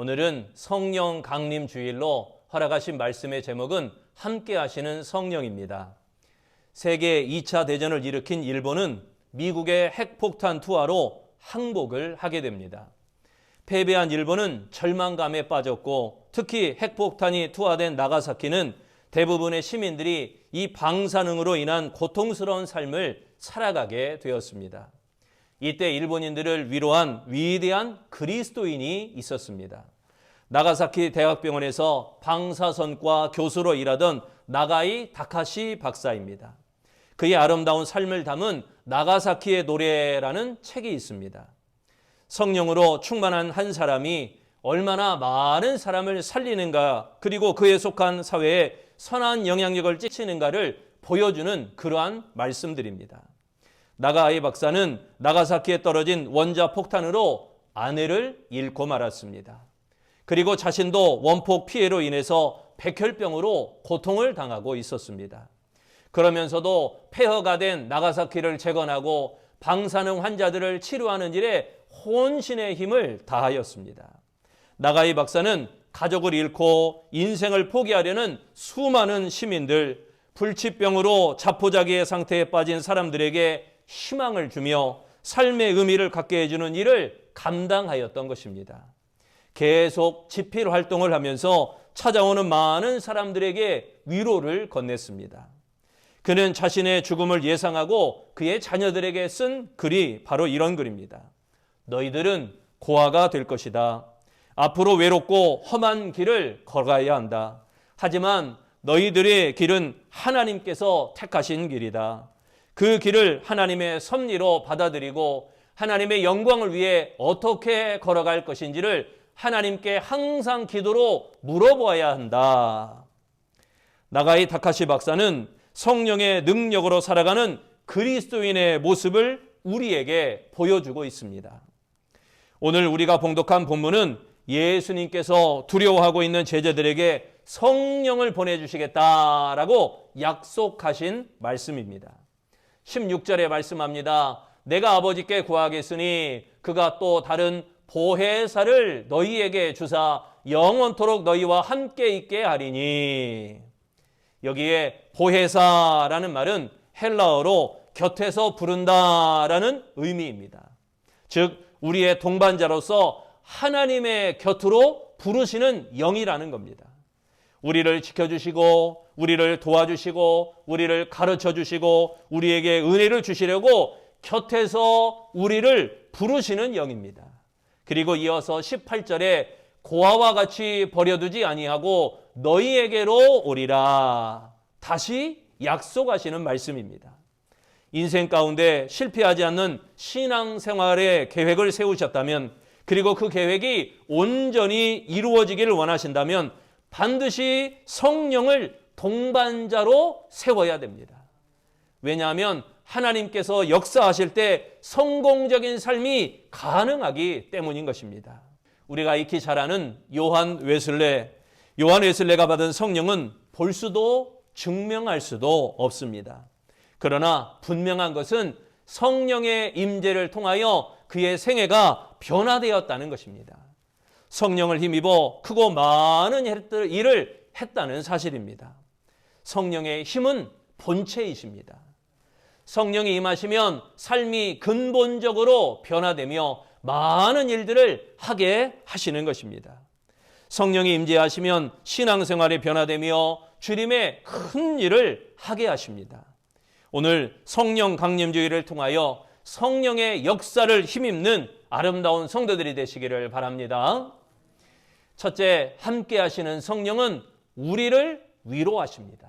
오늘은 성령 강림 주일로 허락하신 말씀의 제목은 함께 하시는 성령입니다. 세계 2차 대전을 일으킨 일본은 미국의 핵폭탄 투하로 항복을 하게 됩니다. 패배한 일본은 절망감에 빠졌고 특히 핵폭탄이 투하된 나가사키는 대부분의 시민들이 이 방사능으로 인한 고통스러운 삶을 살아가게 되었습니다. 이때 일본인들을 위로한 위대한 그리스도인이 있었습니다. 나가사키 대학병원에서 방사선과 교수로 일하던 나가이 다카시 박사입니다. 그의 아름다운 삶을 담은 나가사키의 노래라는 책이 있습니다. 성령으로 충만한 한 사람이 얼마나 많은 사람을 살리는가, 그리고 그에 속한 사회에 선한 영향력을 끼치는가를 보여주는 그러한 말씀들입니다. 나가이 박사는 나가사키에 떨어진 원자 폭탄으로 아내를 잃고 말았습니다. 그리고 자신도 원폭 피해로 인해서 백혈병으로 고통을 당하고 있었습니다. 그러면서도 폐허가 된 나가사키를 재건하고 방사능 환자들을 치료하는 일에 혼신의 힘을 다하였습니다. 나가이 박사는 가족을 잃고 인생을 포기하려는 수많은 시민들, 불치병으로 자포자기의 상태에 빠진 사람들에게 희망을 주며 삶의 의미를 갖게 해주는 일을 감당하였던 것입니다. 계속 집필 활동을 하면서 찾아오는 많은 사람들에게 위로를 건넸습니다. 그는 자신의 죽음을 예상하고 그의 자녀들에게 쓴 글이 바로 이런 글입니다. 너희들은 고아가 될 것이다. 앞으로 외롭고 험한 길을 걸어가야 한다. 하지만 너희들의 길은 하나님께서 택하신 길이다. 그 길을 하나님의 섭리로 받아들이고 하나님의 영광을 위해 어떻게 걸어갈 것인지를 하나님께 항상 기도로 물어보아야 한다. 나가이 다카시 박사는 성령의 능력으로 살아가는 그리스도인의 모습을 우리에게 보여주고 있습니다. 오늘 우리가 봉독한 본문은 예수님께서 두려워하고 있는 제자들에게 성령을 보내주시겠다라고 약속하신 말씀입니다. 16절에 말씀합니다. 내가 아버지께 구하겠으니 그가 또 다른 보혜사를 너희에게 주사 영원토록 너희와 함께 있게 하리니. 여기에 보혜사라는 말은 헬라어로 곁에서 부른다라는 의미입니다. 즉 우리의 동반자로서 하나님의 곁으로 부르시는 영이라는 겁니다. 우리를 지켜주시고 우리를 도와주시고 우리를 가르쳐주시고 우리에게 은혜를 주시려고 곁에서 우리를 부르시는 영입니다. 그리고 이어서 18절에 고아와 같이 버려두지 아니하고 너희에게로 오리라. 다시 약속하시는 말씀입니다. 인생 가운데 실패하지 않는 신앙생활의 계획을 세우셨다면, 그리고 그 계획이 온전히 이루어지기를 원하신다면 반드시 성령을 동반자로 세워야 됩니다. 왜냐하면 하나님께서 역사하실 때 성공적인 삶이 가능하기 때문인 것입니다. 우리가 익히 잘 아는 요한 웨슬레가 받은 성령은 볼 수도 증명할 수도 없습니다. 그러나 분명한 것은 성령의 임재를 통하여 그의 생애가 변화되었다는 것입니다. 성령을 힘입어 크고 많은 일을 했다는 사실입니다. 성령의 힘은 본체이십니다. 성령이 임하시면 삶이 근본적으로 변화되며 많은 일들을 하게 하시는 것입니다. 성령이 임재하시면 신앙생활이 변화되며 주님의 큰 일을 하게 하십니다. 오늘 성령 강림주의를 통하여 성령의 역사를 힘입는 아름다운 성도들이 되시기를 바랍니다. 첫째, 함께 하시는 성령은 우리를 위로하십니다.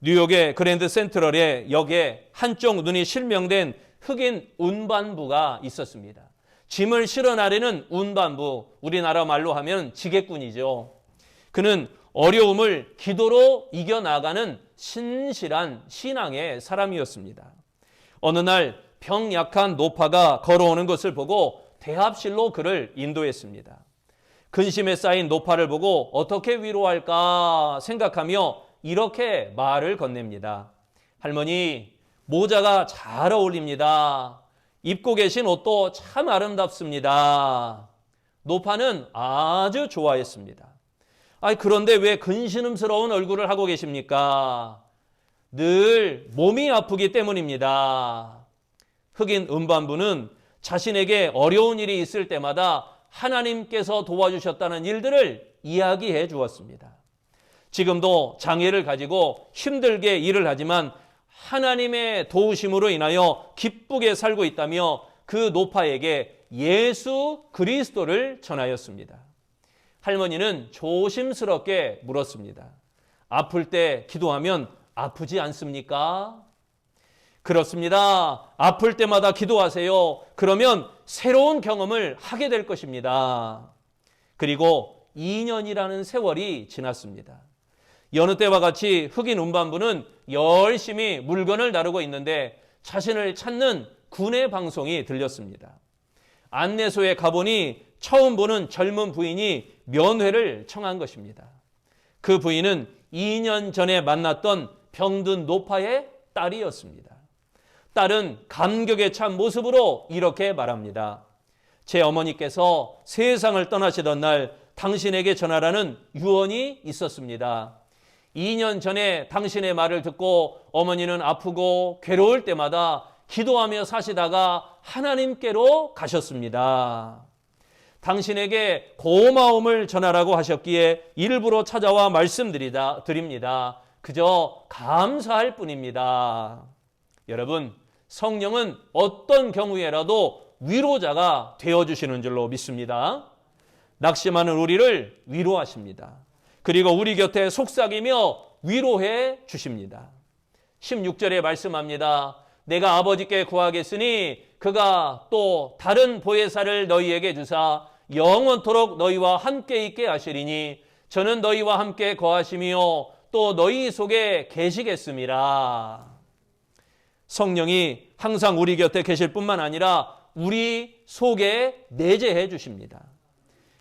뉴욕의 그랜드 센트럴의 역에 한쪽 눈이 실명된 흑인 운반부가 있었습니다. 짐을 실어 나르는 운반부, 우리나라 말로 하면 지게꾼이죠. 그는 어려움을 기도로 이겨나가는 신실한 신앙의 사람이었습니다. 어느 날 병약한 노파가 걸어오는 것을 보고 대합실로 그를 인도했습니다. 근심에 쌓인 노파를 보고 어떻게 위로할까 생각하며 이렇게 말을 건넵니다. 할머니, 모자가 잘 어울립니다. 입고 계신 옷도 참 아름답습니다. 노파는 아주 좋아했습니다. 그런데 왜 근신음스러운 얼굴을 하고 계십니까? 늘 몸이 아프기 때문입니다. 흑인 음반부는 자신에게 어려운 일이 있을 때마다 하나님께서 도와주셨다는 일들을 이야기해 주었습니다. 지금도 장애를 가지고 힘들게 일을 하지만 하나님의 도우심으로 인하여 기쁘게 살고 있다며 그 노파에게 예수 그리스도를 전하였습니다. 할머니는 조심스럽게 물었습니다. 아플 때 기도하면 아프지 않습니까? 그렇습니다. 아플 때마다 기도하세요. 그러면 새로운 경험을 하게 될 것입니다. 그리고 2년이라는 세월이 지났습니다. 여느 때와 같이 흑인 운반부는 열심히 물건을 다루고 있는데 자신을 찾는 군의 방송이 들렸습니다. 안내소에 가보니 처음 보는 젊은 부인이 면회를 청한 것입니다. 그 부인은 2년 전에 만났던 병든 노파의 딸이었습니다. 딸은 감격에 찬 모습으로 이렇게 말합니다. 제 어머니께서 세상을 떠나시던 날 당신에게 전하라는 유언이 있었습니다. 2년 전에 당신의 말을 듣고 어머니는 아프고 괴로울 때마다 기도하며 사시다가 하나님께로 가셨습니다. 당신에게 고마움을 전하라고 하셨기에 일부러 찾아와 말씀드립니다. 그저 감사할 뿐입니다. 여러분, 성령은 어떤 경우에라도 위로자가 되어주시는 줄로 믿습니다. 낙심하는 우리를 위로하십니다. 그리고 우리 곁에 속삭이며 위로해 주십니다. 16절에 말씀합니다. 내가 아버지께 구하겠으니 그가 또 다른 보혜사를 너희에게 주사 영원토록 너희와 함께 있게 하시리니 저는 너희와 함께 거하시며 또 너희 속에 계시겠습니다. 성령이 항상 우리 곁에 계실 뿐만 아니라 우리 속에 내재해 주십니다.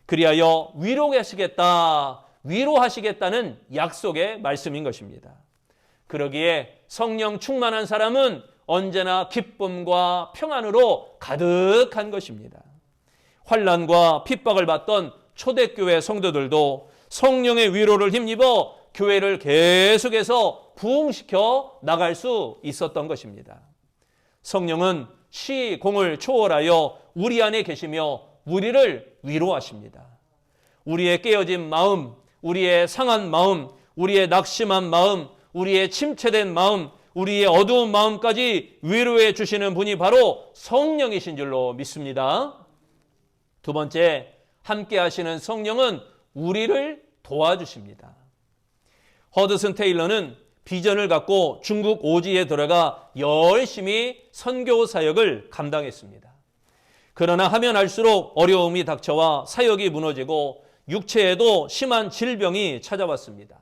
그리하여 위로하시겠다는 약속의 말씀인 것입니다. 그러기에 성령 충만한 사람은 언제나 기쁨과 평안으로 가득한 것입니다. 환난과 핍박을 받던 초대교회 성도들도 성령의 위로를 힘입어 교회를 계속해서 부흥시켜 나갈 수 있었던 것입니다. 성령은 시공을 초월하여 우리 안에 계시며 우리를 위로하십니다. 우리의 깨어진 마음, 우리의 상한 마음, 우리의 낙심한 마음, 우리의 침체된 마음, 우리의 어두운 마음까지 위로해 주시는 분이 바로 성령이신 줄로 믿습니다. 두 번째, 함께 하시는 성령은 우리를 도와주십니다. 허드슨 테일러는 비전을 갖고 중국 오지에 들어가 열심히 선교 사역을 감당했습니다. 그러나 하면 할수록 어려움이 닥쳐와 사역이 무너지고 육체에도 심한 질병이 찾아왔습니다.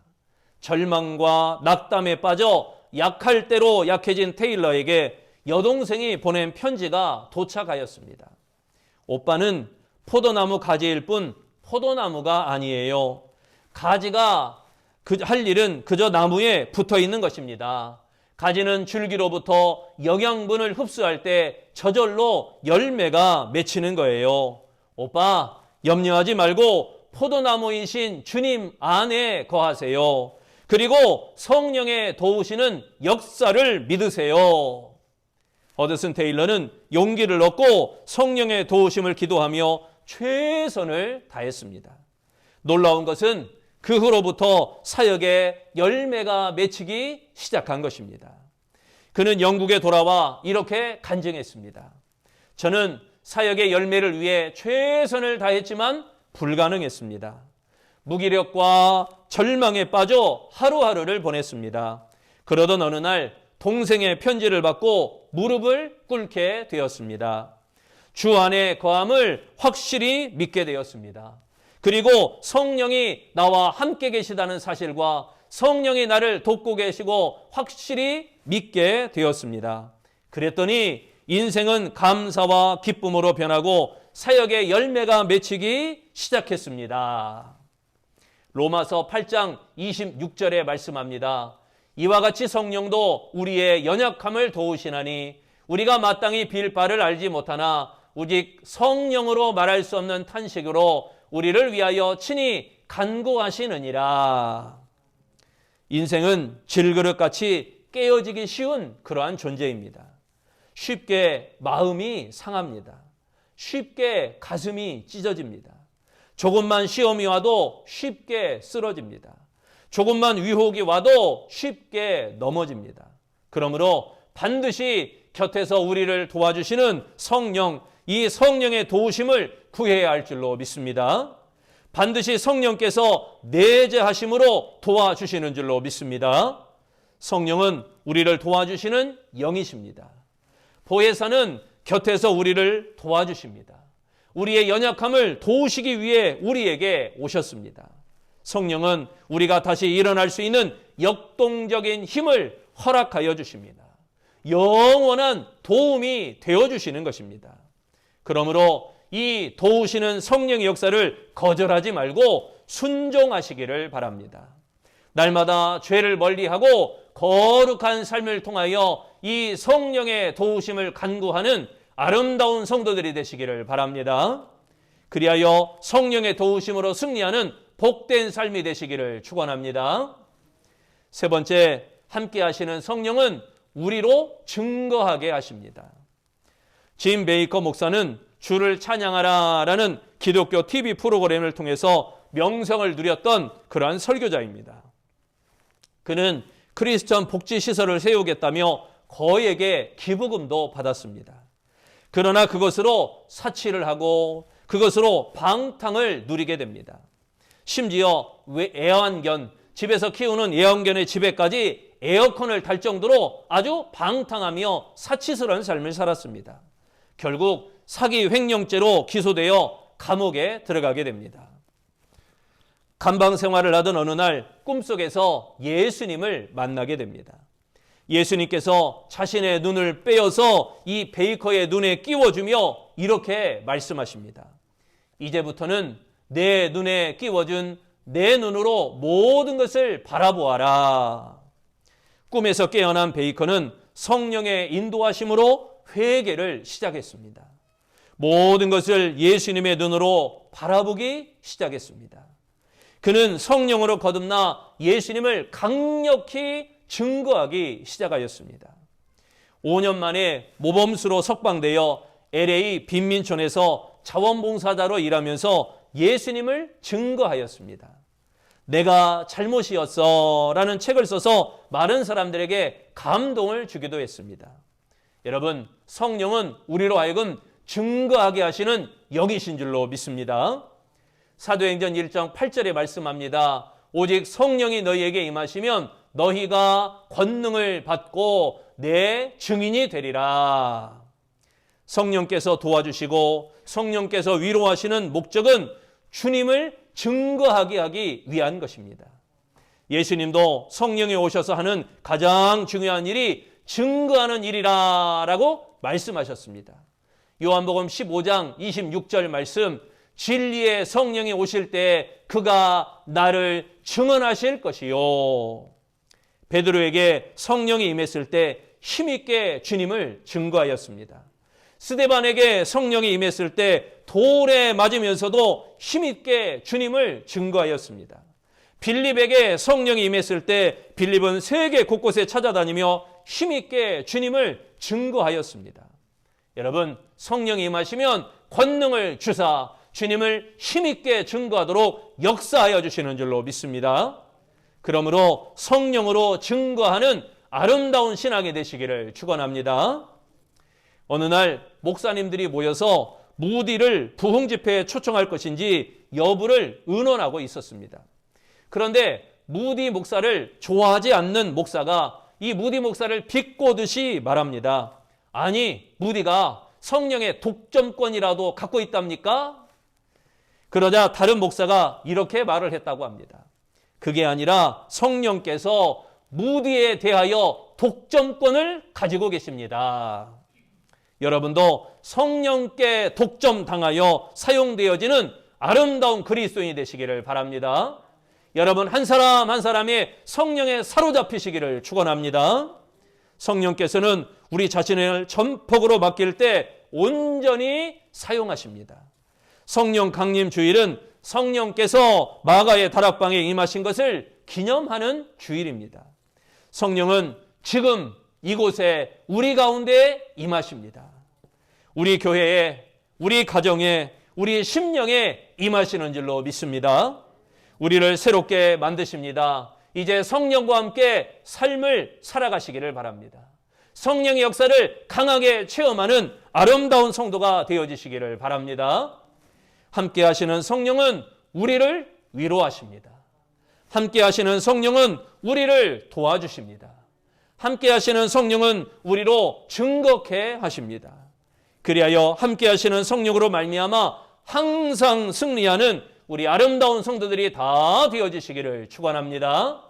절망과 낙담에 빠져 약할 대로 약해진 테일러에게 여동생이 보낸 편지가 도착하였습니다. 오빠는 포도나무 가지일 뿐 포도나무가 아니에요. 가지가 할 일은 그저 나무에 붙어 있는 것입니다. 가지는 줄기로부터 영양분을 흡수할 때 저절로 열매가 맺히는 거예요. 오빠, 염려하지 말고 포도나무이신 주님 안에 거하세요. 그리고 성령의 도우시는 역사를 믿으세요. 허드슨 테일러는 용기를 얻고 성령의 도우심을 기도하며 최선을 다했습니다. 놀라운 것은 그 후로부터 사역에 열매가 맺히기 시작한 것입니다. 그는 영국에 돌아와 이렇게 간증했습니다. 저는 사역의 열매를 위해 최선을 다했지만 불가능했습니다. 무기력과 절망에 빠져 하루하루를 보냈습니다. 그러던 어느 날 동생의 편지를 받고 무릎을 꿇게 되었습니다. 주 안에 거함을 확실히 믿게 되었습니다. 그리고 성령이 나와 함께 계시다는 사실과 성령이 나를 돕고 계시고 확실히 믿게 되었습니다. 그랬더니 인생은 감사와 기쁨으로 변하고 사역의 열매가 맺히기 시작했습니다. 로마서 8장 26절에 말씀합니다. 이와 같이 성령도 우리의 연약함을 도우시나니 우리가 마땅히 빌 바를 알지 못하나 오직 성령으로 말할 수 없는 탄식으로 우리를 위하여 친히 간구하시느니라. 인생은 질그릇같이 깨어지기 쉬운 그러한 존재입니다. 쉽게 마음이 상합니다. 쉽게 가슴이 찢어집니다. 조금만 시험이 와도 쉽게 쓰러집니다. 조금만 위혹이 와도 쉽게 넘어집니다. 그러므로 반드시 곁에서 우리를 도와주시는 성령, 이 성령의 도우심을 구해야 할 줄로 믿습니다. 반드시 성령께서 내재하심으로 도와주시는 줄로 믿습니다. 성령은 우리를 도와주시는 영이십니다. 보혜사는 곁에서 우리를 도와주십니다. 우리의 연약함을 도우시기 위해 우리에게 오셨습니다. 성령은 우리가 다시 일어날 수 있는 역동적인 힘을 허락하여 주십니다. 영원한 도움이 되어주시는 것입니다. 그러므로 이 도우시는 성령의 역사를 거절하지 말고 순종하시기를 바랍니다. 날마다 죄를 멀리하고 거룩한 삶을 통하여 이 성령의 도우심을 간구하는 아름다운 성도들이 되시기를 바랍니다. 그리하여 성령의 도우심으로 승리하는 복된 삶이 되시기를 축원합니다. 세 번째, 함께 하시는 성령은 우리로 증거하게 하십니다. 짐 베이커 목사는 주를 찬양하라라는 기독교 TV 프로그램을 통해서 명성을 누렸던 그러한 설교자입니다. 그는 크리스천 복지시설을 세우겠다며 거액의 기부금도 받았습니다. 그러나 그것으로 사치를 하고 그것으로 방탕을 누리게 됩니다. 심지어 애완견, 집에서 키우는 애완견의 집에까지 에어컨을 달 정도로 아주 방탕하며 사치스러운 삶을 살았습니다. 결국 사기 횡령죄로 기소되어 감옥에 들어가게 됩니다. 감방 생활을 하던 어느 날 꿈속에서 예수님을 만나게 됩니다. 예수님께서 자신의 눈을 빼어서 이 베이커의 눈에 끼워주며 이렇게 말씀하십니다. 이제부터는 내 눈에 끼워준 내 눈으로 모든 것을 바라보아라. 꿈에서 깨어난 베이커는 성령의 인도하심으로 회개를 시작했습니다. 모든 것을 예수님의 눈으로 바라보기 시작했습니다. 그는 성령으로 거듭나 예수님을 강력히 증거하기 시작하였습니다. 5년 만에 모범수로 석방되어 LA 빈민촌에서 자원봉사자로 일하면서 예수님을 증거하였습니다. 내가 잘못이었어 라는 책을 써서 많은 사람들에게 감동을 주기도 했습니다. 여러분, 성령은 우리로 하여금 증거하게 하시는 영이신 줄로 믿습니다. 사도행전 1장 8절에 말씀합니다. 오직 성령이 너희에게 임하시면 너희가 권능을 받고 내 증인이 되리라. 성령께서 도와주시고 성령께서 위로하시는 목적은 주님을 증거하게 하기 위한 것입니다. 예수님도 성령이 오셔서 하는 가장 중요한 일이 증거하는 일이라고 말씀하셨습니다. 요한복음 15장 26절 말씀, 진리의 성령이 오실 때 그가 나를 증언하실 것이요. 베드로에게 성령이 임했을 때 힘있게 주님을 증거하였습니다. 스데반에게 성령이 임했을 때 돌에 맞으면서도 힘있게 주님을 증거하였습니다. 빌립에게 성령이 임했을 때 빌립은 세계 곳곳에 찾아다니며 힘있게 주님을 증거하였습니다. 여러분, 성령이 임하시면 권능을 주사 주님을 힘있게 증거하도록 역사하여 주시는 줄로 믿습니다. 그러므로 성령으로 증거하는 아름다운 신앙이 되시기를 축원합니다. 어느 날 목사님들이 모여서 무디를 부흥 집회에 초청할 것인지 여부를 의논하고 있었습니다. 그런데 무디 목사를 좋아하지 않는 목사가 이 무디 목사를 비꼬듯이 말합니다. 아니, 무디가 성령의 독점권이라도 갖고 있답니까? 그러자 다른 목사가 이렇게 말을 했다고 합니다. 그게 아니라 성령께서 무디에 대하여 독점권을 가지고 계십니다. 여러분도 성령께 독점당하여 사용되어지는 아름다운 그리스도인이 되시기를 바랍니다. 여러분 한 사람 한 사람이 성령에 사로잡히시기를 축원합니다. 성령께서는 우리 자신을 전폭으로 맡길 때 온전히 사용하십니다. 성령 강림 주일은 성령께서 마가의 다락방에 임하신 것을 기념하는 주일입니다. 성령은 지금 이곳에 우리 가운데 임하십니다. 우리 교회에, 우리 가정에, 우리 심령에 임하시는 줄로 믿습니다. 우리를 새롭게 만드십니다. 이제 성령과 함께 삶을 살아가시기를 바랍니다. 성령의 역사를 강하게 체험하는 아름다운 성도가 되어지시기를 바랍니다. 함께 하시는 성령은 우리를 위로하십니다. 함께 하시는 성령은 우리를 도와주십니다. 함께 하시는 성령은 우리로 증거케 하십니다. 그리하여 함께 하시는 성령으로 말미암아 항상 승리하는 우리 아름다운 성도들이 다 되어지시기를 축원합니다.